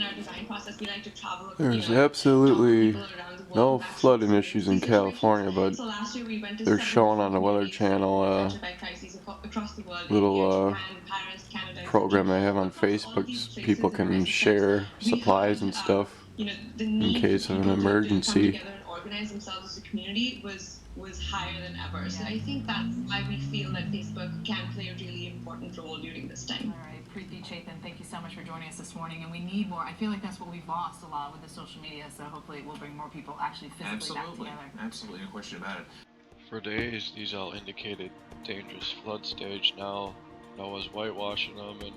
in our design process, we like to travel, There's talk absolutely to people around the world no who've actually flooding experienced issues in these situations. California, but So last year we went to they're 70 showing different on the Weather communities that Channel affected by crises across the world, India, little Japan, Paris, Canada, etc. program they have on Across all of Facebook. these People places and can crisis sites, share we supplies heard, and stuff the in need for case of an people to come emergency. together and organize themselves as a community was higher than ever. So I think that's why we feel that Facebook can play a really important role during this time. All right, Preeti, Chetan, thank you so much for joining us this morning, and we need more. I feel like that's what we've lost a lot with the social media, so hopefully it will bring more people actually physically back together. Absolutely, no question about it. For days, these all indicated dangerous flood stage. Now, Noah's whitewashing them and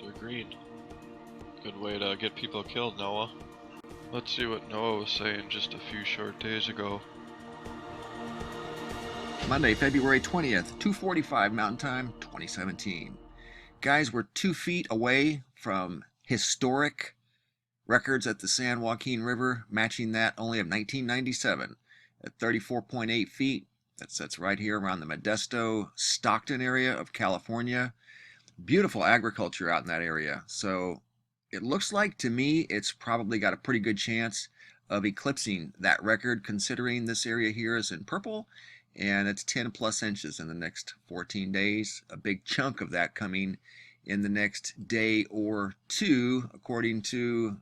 they're green. Good way to get people killed, Noah. Let's see what Noah was saying just a few short days ago. Monday, February 20th, 2:45 Mountain Time, 2017. Guys, we're 2 feet away from historic records at the San Joaquin River, matching that only of 1997 at 34.8 feet. That sits right here around the Modesto, Stockton area of California. Beautiful agriculture out in that area. So it looks like to me it's probably got a pretty good chance of eclipsing that record, considering this area here is in purple and it's 10 plus inches in the next 14 days. A big chunk of that coming in the next day or two, according to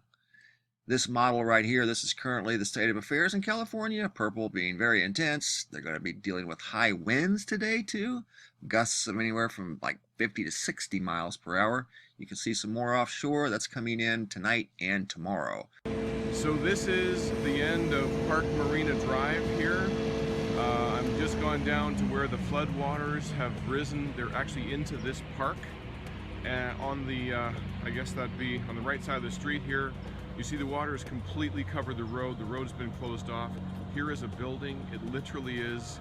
this model right here. This is currently the state of affairs in California. Purple being very intense. They're going to be dealing with high winds today too. Gusts of anywhere from like 50 to 60 miles per hour. You can see some more offshore. That's coming in tonight and tomorrow. So this is the end of Park Marina Drive here. I'm just gone down to where the floodwaters have risen. They're actually into this park. And on the, I guess that'd be on the right side of the street here, you see the water has completely covered the road. The road's been closed off. Here is a building. It literally is,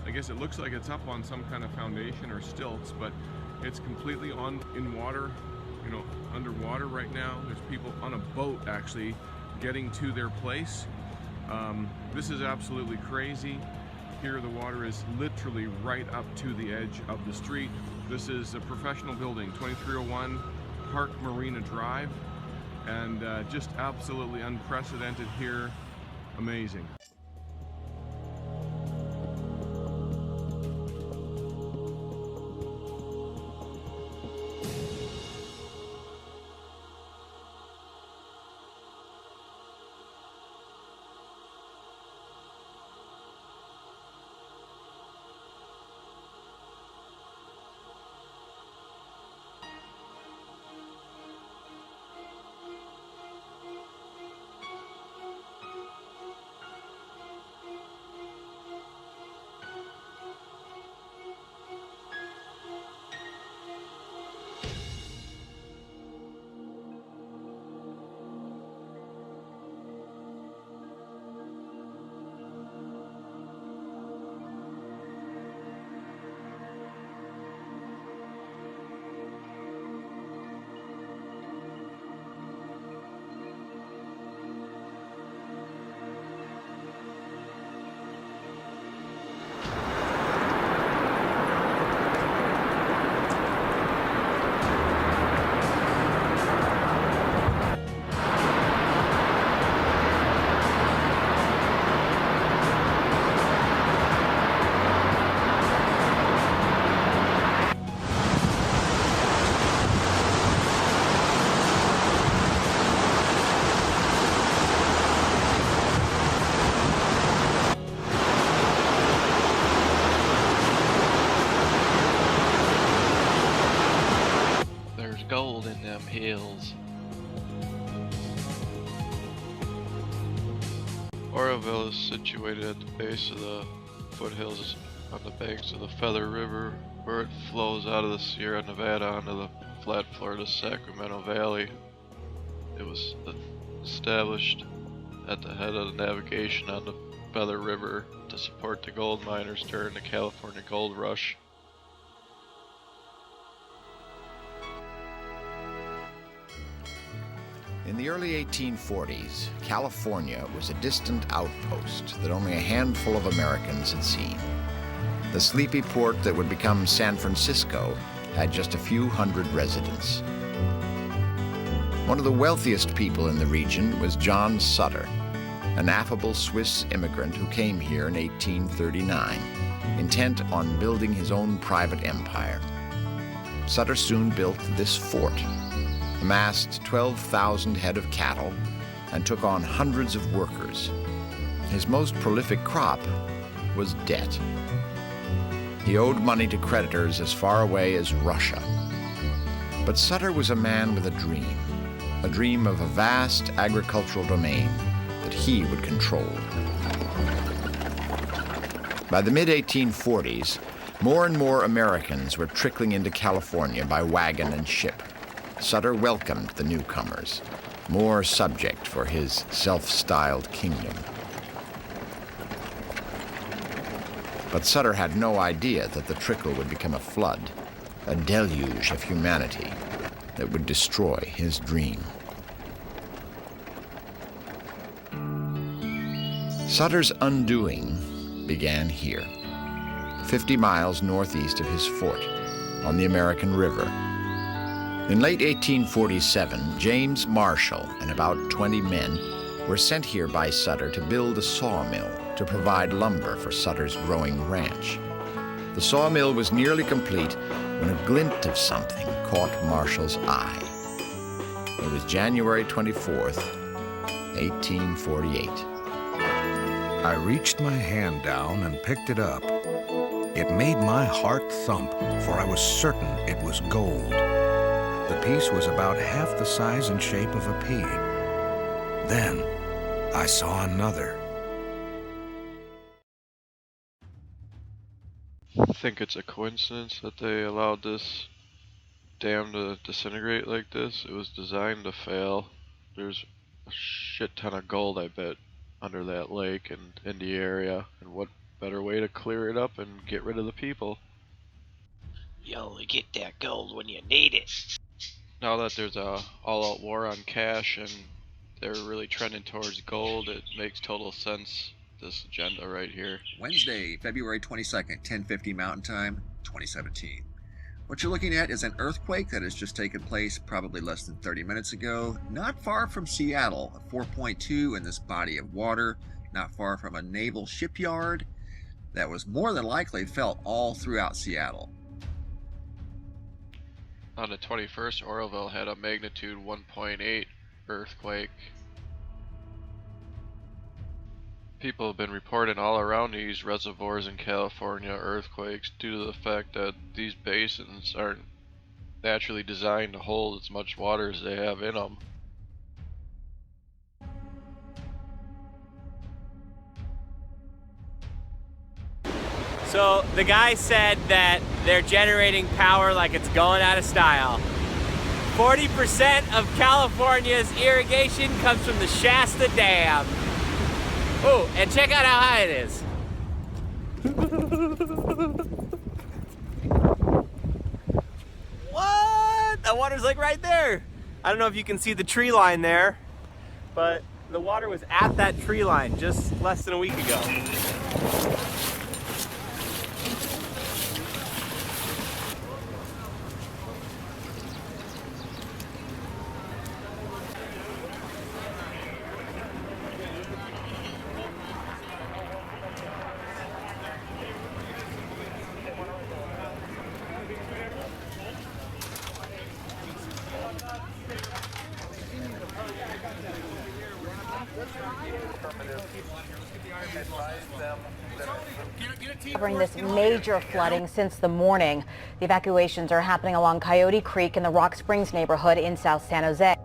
I guess it looks like it's up on some kind of foundation or stilts, but it's completely in water, underwater right now. There's people on a boat actually getting to their place. This is absolutely crazy. Here the water is literally right up to the edge of the street. This is a professional building, 2301 Park Marina Drive, and just absolutely unprecedented here. Amazing. Gold in them hills. Oroville is situated at the base of the foothills on the banks of the Feather River, where it flows out of the Sierra Nevada onto the flat Florida Sacramento Valley. It was established at the head of the navigation on the Feather River to support the gold miners during the California Gold Rush. In the early 1840s, California was a distant outpost that only a handful of Americans had seen. The sleepy port that would become San Francisco had just a few hundred residents. One of the wealthiest people in the region was John Sutter, an affable Swiss immigrant who came here in 1839, intent on building his own private empire. Sutter soon built this fort, amassed 12,000 head of cattle, and took on hundreds of workers. His most prolific crop was debt. He owed money to creditors as far away as Russia. But Sutter was a man with a dream of a vast agricultural domain that he would control. By the mid-1840s, more and more Americans were trickling into California by wagon and ship. Sutter welcomed the newcomers, more subject for his self-styled kingdom. But Sutter had no idea that the trickle would become a flood, a deluge of humanity that would destroy his dream. Sutter's undoing began here, 50 miles northeast of his fort on the American River. In late 1847, James Marshall and about 20 men were sent here by Sutter to build a sawmill to provide lumber for Sutter's growing ranch. The sawmill was nearly complete when a glint of something caught Marshall's eye. It was January 24th, 1848. I reached my hand down and picked it up. It made my heart thump, for I was certain it was gold. The piece was about half the size and shape of a pea. Then I saw another. I think it's a coincidence that they allowed this dam to disintegrate like this. It was designed to fail. There's a shit ton of gold, I bet, under that lake and in the area. And what better way to clear it up and get rid of the people? You only get that gold when you need it. Now that there's a all-out war on cash and they're really trending towards gold, it makes total sense, this agenda right here. Wednesday, February 22nd, 10:50 Mountain Time, 2017. What you're looking at is an earthquake that has just taken place probably less than 30 minutes ago, not far from Seattle, a 4.2 in this body of water, not far from a naval shipyard that was more than likely felt all throughout Seattle. On the 21st, Oroville had a magnitude 1.8 earthquake. People have been reporting all around these reservoirs in California earthquakes due to the fact that these basins aren't naturally designed to hold as much water as they have in them. So the guy said that they're generating power like it's going out of style. 40% of California's irrigation comes from the Shasta Dam. Oh, and check out how high it is. What? The water's like right there. I don't know if you can see the tree line there, but the water was at that tree line just less than a week ago. Covering this major flooding since the morning. The evacuations are happening along Coyote Creek in the Rock Springs neighborhood in South San Jose.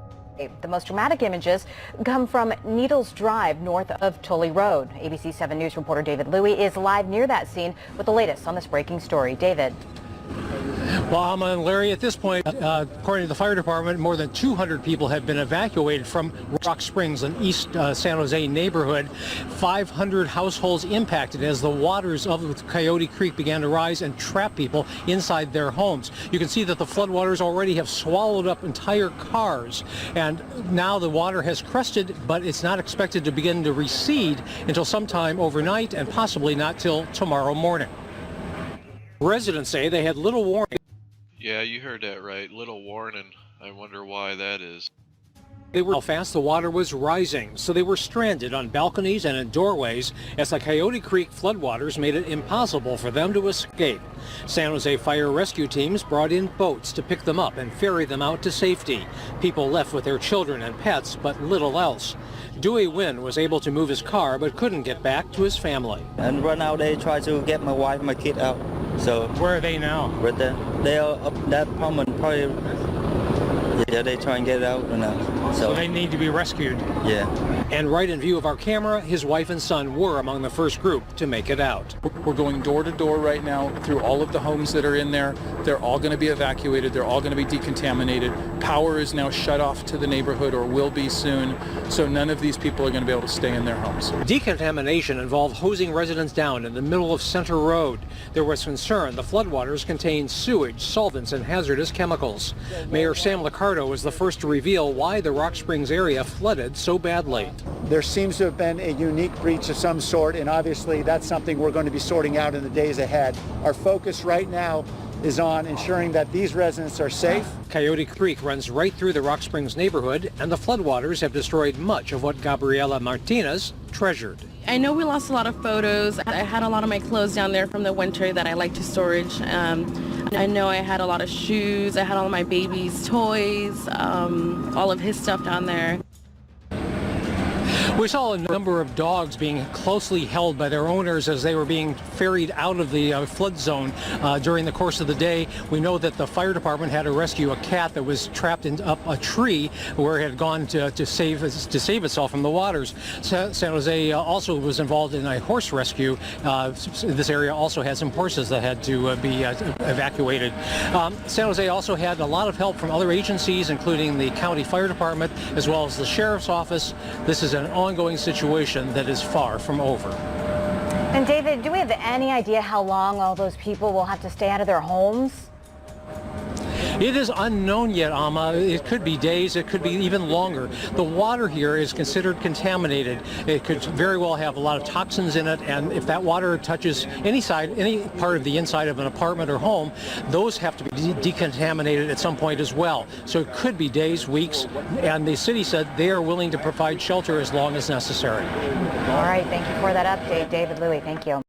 The most dramatic images come from Needles Drive north of Tully Road. ABC 7 News reporter David Louie is live near that scene with the latest on this breaking story. David. Well, Alma and Larry, at this point, according to the fire department, more than 200 people have been evacuated from Rock Springs, an East San Jose neighborhood. 500 households impacted as the waters of Coyote Creek began to rise and trap people inside their homes. You can see that the floodwaters already have swallowed up entire cars, and now the water has crested, but it's not expected to begin to recede until sometime overnight and possibly not till tomorrow morning. Residents say they had little warning. Yeah, you heard that right. Little warning. I wonder why that is. They were how fast the water was rising, so they were stranded on balconies and in doorways as the Coyote Creek floodwaters made it impossible for them to escape. San Jose fire rescue teams brought in boats to pick them up and ferry them out to safety. People left with their children and pets, but little else. Dewey Wynn was able to move his car, but couldn't get back to his family. And right now they try to get my wife and my kid out. So where are they now? Right there. They are up that apartment, probably. Yeah, they try and get it out now. So they need to be rescued. Yeah. And right in view of our camera, his wife and son were among the first group to make it out. We're going door to door right now through all of the homes that are in there. They're all going to be evacuated. They're all going to be decontaminated. Power is now shut off to the neighborhood, or will be soon. So none of these people are going to be able to stay in their homes. Decontamination involved hosing residents down in the middle of Center Road. There was concern the floodwaters contained sewage, solvents, and hazardous chemicals. Mayor Sam Liccardo was the first to reveal why the Rock Springs area flooded so badly. There seems to have been a unique breach of some sort, and obviously that's something we're going to be sorting out in the days ahead. Our focus right now is on ensuring that these residents are safe. Coyote Creek runs right through the Rock Springs neighborhood, and the floodwaters have destroyed much of what Gabriela Martinez treasured. I know we lost a lot of photos. I had a lot of my clothes down there from the winter that I like to storage. I know I had a lot of shoes. I had all of my baby's toys, all of his stuff down there. We saw a number of dogs being closely held by their owners as they were being ferried out of the flood zone during the course of the day. We know that the fire department had to rescue a cat that was trapped up a tree where it had gone to save itself from the waters. San Jose also was involved in a horse rescue. This area also had some horses that had to be evacuated. San Jose also had a lot of help from other agencies, including the county fire department as well as the sheriff's office. This is an ongoing situation that is far from over. And David, do we have any idea how long all those people will have to stay out of their homes? It is unknown yet, Alma. It could be days, it could be even longer. The water here is considered contaminated. It could very well have a lot of toxins in it, and if that water touches any part of the inside of an apartment or home, those have to be decontaminated at some point as well. So it could be days, weeks, and the city said they are willing to provide shelter as long as necessary. All right, thank you for that update, David Louie. Thank you.